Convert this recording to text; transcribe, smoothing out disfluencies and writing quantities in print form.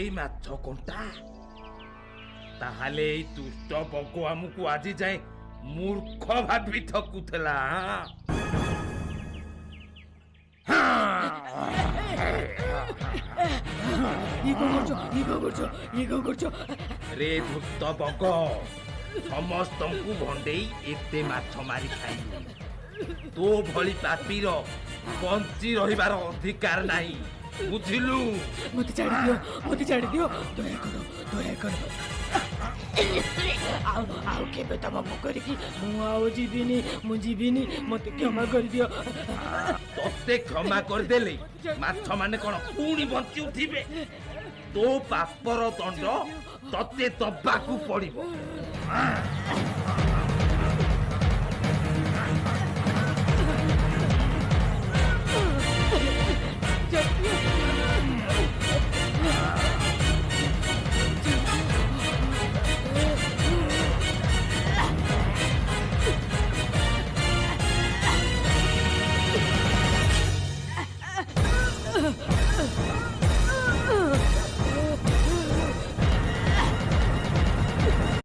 एते माछ कंटा ताहाले एई दुष्ट बग आमको आज जाए मूर्ख भाबी थकुथला रे दुष्ट बग समस्त भंडे एते माछ मारी खाई तो भली पापीर बंची रहिबार अधिकार नाही बुझिलु मते छाड़ी दियो दया करो आओ केबे तम मुकरी मु जीविनी मते क्षमा कर दियो तोते क्षमा कर देले माछ माने कोन पुणी बंची उठिबे तो पापर दंड तोते दबाकू पड़िबो Uh